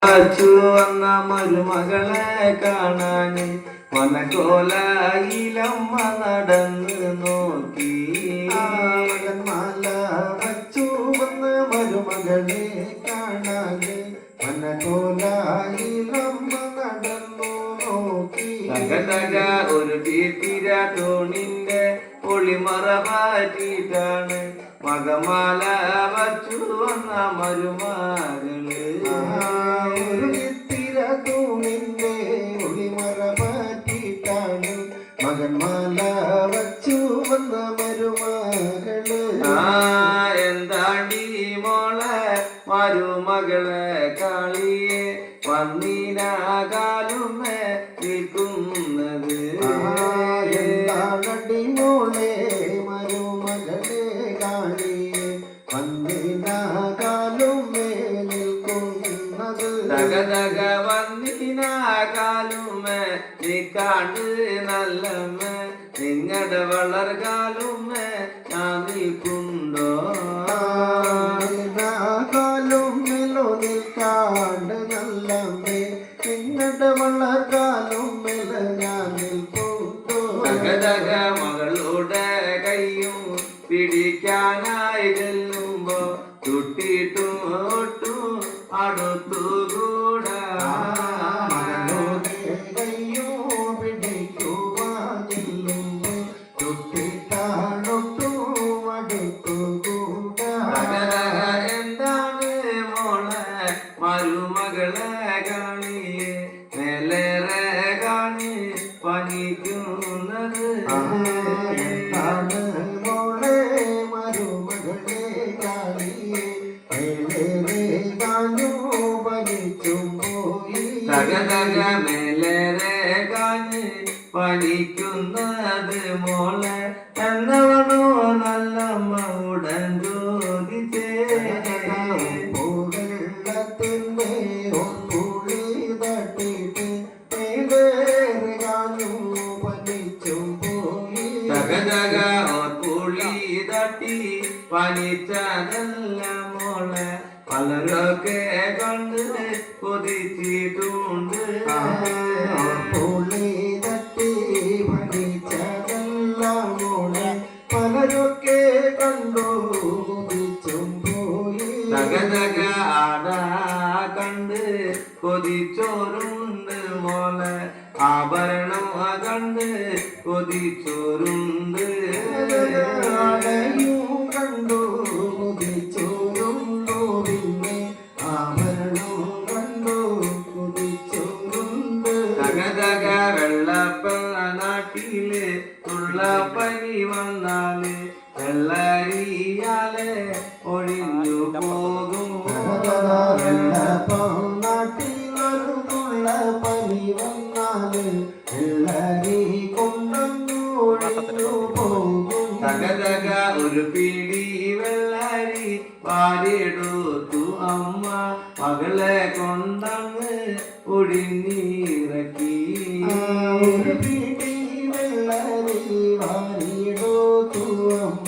വന്ന മരുമകളെ കാണാന് വനകോലായിലമ്മ നടന്ന് നോക്കി. മല വച്ചു വന്ന മരുമകളെ കാണാന് വനകോലായിലമ്മ നടന്നു നോക്കി. തക ഒരു തീര തോണിന്റെ ഒളിമറ പാറ്റിട്ടാണ് മകമാല വച്ചു വന്ന മരുമകള്. ഒരു തിര തൂണിന്റെ ഒളിമറ പാറ്റിട്ടാണ് മകന്മാല വച്ചു വന്ന മരുമകള്. എന്താണ്ടി മോളെ മരുമകളെ കാളിയെ വന്നിനാകാലുമേ നിൽക്കുന്നത്. എന്താണടി മോളെ മരുമകളെ കാളിയെ വന്നിനാകാലുമേ നിൽക്കുന്നത്. തക വന്നിനാകാലുമേ നിക്കാണ്ട് നല്ലമ്മേ നിങ്ങളുടെ വളർകാലുമേ ഞാൻ നിൽക്കുണ്ടോ. കാലുമെല്ലോ നിൽക്കാണ്ട് നല്ലമ്മേ നിങ്ങളുടെ വളർകാലും മേല ഞാൻ നിൽക്കുണ്ടോ. തക മകളുടെ കയ്യും പിടിക്കാനായി ചെല്ലുമ്പോ തൊട്ടിട്ടു അടുത്തുകൂടാ. കയ്യോ പിടിക്കുവാനില്ലുമ്പോ തൊട്ടിട്ടാണൊട്ടു അടുത്തുകൂടാ. എന്താണ് മോളെ മരുമകളെ കാണിയെ മേലേറെ കാണി പണിക്കുന്നത്. മോളെ മരുമകളെ കാളിയെ കാഞ്ഞു പണിച്ചും പോയി. തക മേലേറെ കാണി പണിക്കുന്നത് മോളെ എന്നവണോ നല്ലമ്മ ഉടൻ ചോദിച്ചേ. വെള്ളത്തിൻ്റെ ഒന്നുള്ളി തട്ടിട്ട് മേലേറെ കാഞ്ഞു പണിച്ചും പോയി. തക പുളി തട്ടി പനിച്ചതല്ല മോളെ പലരൊക്കെ കണ്ട് കൊതിച്ചിട്ടുണ്ട്. പുളി തട്ടി പണിച്ചതല്ല മോളെ പലരൊക്കെ കണ്ടു കൊതിച്ചും പോയി. തക ആടാ കണ്ട് കൊതിച്ചോരുണ്ട് മോളെ ആഭരണം കണ്ട് കൊതിച്ചോരുണ്ട്. കണ്ടു കൊതിച്ചോരുണ്ടോ പിന്നെ ആഭരണം കണ്ടു കൊതിച്ചോരുണ്ട്. തക വെള്ളപ്പ നാട്ടില് തുള്ളപ്പനി വന്നാല് വെള്ളരിയാലെ ഒഴിഞ്ഞു പോകും. നാട്ടിലൊരുള്ള പനി വന്നാല് വെള്ളരി കൊണ്ടു പോകും. തക ഒരു പിടി വെള്ളരി വാരിയെടുത്തു അമ്മ മകളെ കൊണ്ടങ്ങ് ഒഴിഞ്ഞിറക്കി. ഒരു പിടി വെള്ളരി വാരിയെടുത്തു അമ്മ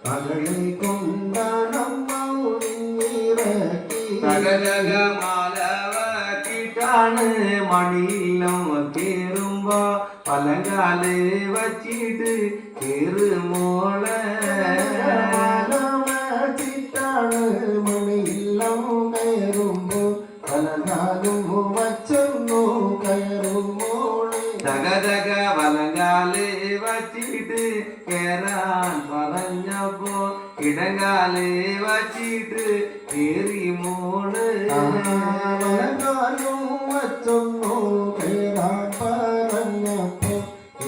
മകളെ കൊണ്ടാണമ്മ ഒഴിഞ്ഞിറക്കി. തക മാലവറ്റിട്ടാണ് മണിയിലും കേറുമ്പോ പലങ്കാല് വച്ചിട്ട് കേറ് മോളെ. ചിട്ടാണ് മണിയിലും കയറുമ്പോ പലകാലും വച്ചൊന്നു കയറുമ്പോളെ. തക വലങ്കാല് വച്ചിട്ട് കേറാൻ പറഞ്ഞപ്പോ ഇടങ്കാല് വച്ചിട്ട് കേറി മോള്. പലകാലും വച്ചൊന്നു കയറാൻ പറഞ്ഞപ്പോ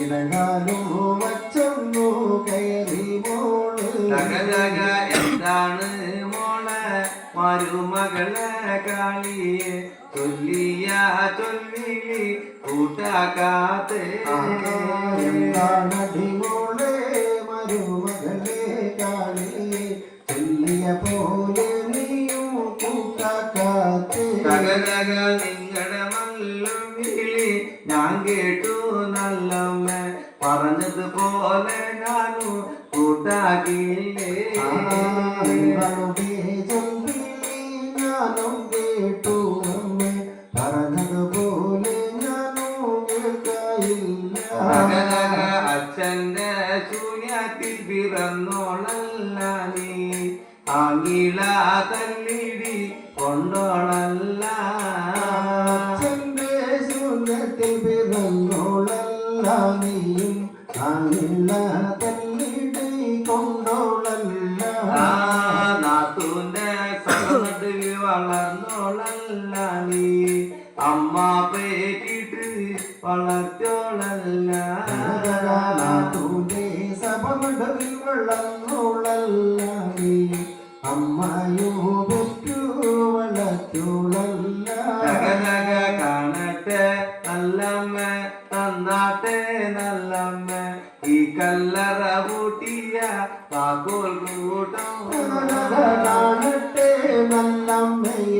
ഇടകാലും വച്ചൊന്നു കയറി മോള്. തക എന്താണ് മോളെ മരുമകളെ കാളിയെ ചൊല്ലിയ ചൊല്ലിലി കൂട്ടാക്കാത്തേ. എന്താണടി മോളെ മരുമകളെ കാളിയെ ചൊല്ലിയ പോലെ നീയും കൂട്ടാക്കാത്തേ. തക നിങ്ങളുടെ മല്ലും വിളി ഞാൻ കേട്ടു നല്ലമ്മ പറഞ്ഞതുപോലെ ഞാനും കൂട്ടാക്കിയില്ലേ. ഞാനും കേട്ടു അച്ഛന്റെ ശൂന്യത്തിൽ പിറന്നോളല്ല നീയും അല്ല തല്ലിടി കൊണ്ടോളല്ല നാത്തൂന്റെ സന്നദ്ധിൽ വളർന്നോളല്ല നീ അമ്മ പേറ്റിട്ട് വളർത്തോളല്ല നാത്തൂന്റെ സഭമടവിൽ വളർന്നോളല്ല നീ അമ്മയോ പെറ്റു വളർത്തോളല്ല കാണട്ടെ നല്ലമ്മ തന്നാട്ടെ നല്ലമ്മ ഈ കല്ലറ പൂട്ടിയ താക്കോൽ കൂട്ടം കാണട്ടെ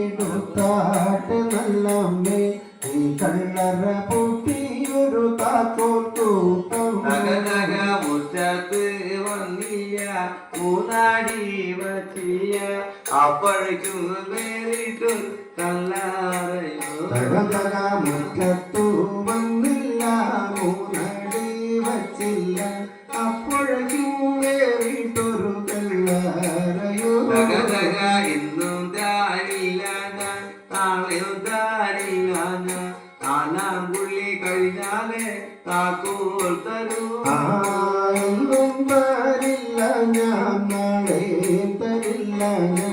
നല്ലമ്മയെടുത്താട്ടെ നല്ലമ്മേ ഈ കള്ളറ പൂട്ടിയൊരു താക്കോൽ കൂട്ടം മുറ്റത്ത് വന്നിയ മൂന്നാടി വച്ചിയ അപ്പോഴേക്കും നേരിട്ടു കല്ലറയോ മുറ്റത്തു വന്നില്ല മൂന്നടി വച്ചില്ല അപ്പോഴേക്കും വേറിട്ടൊരു കല്ലറയോ ഇന്നും ദാരില്ല ഞാൻ നാളെയും ദാരില്ല ഞാൻ നാലാം പുള്ളി കഴിഞ്ഞാലേ താക്കോൽ തരൂ എന്നും തരില്ല ഞാൻ നാളെ തരില്ല ഞാൻ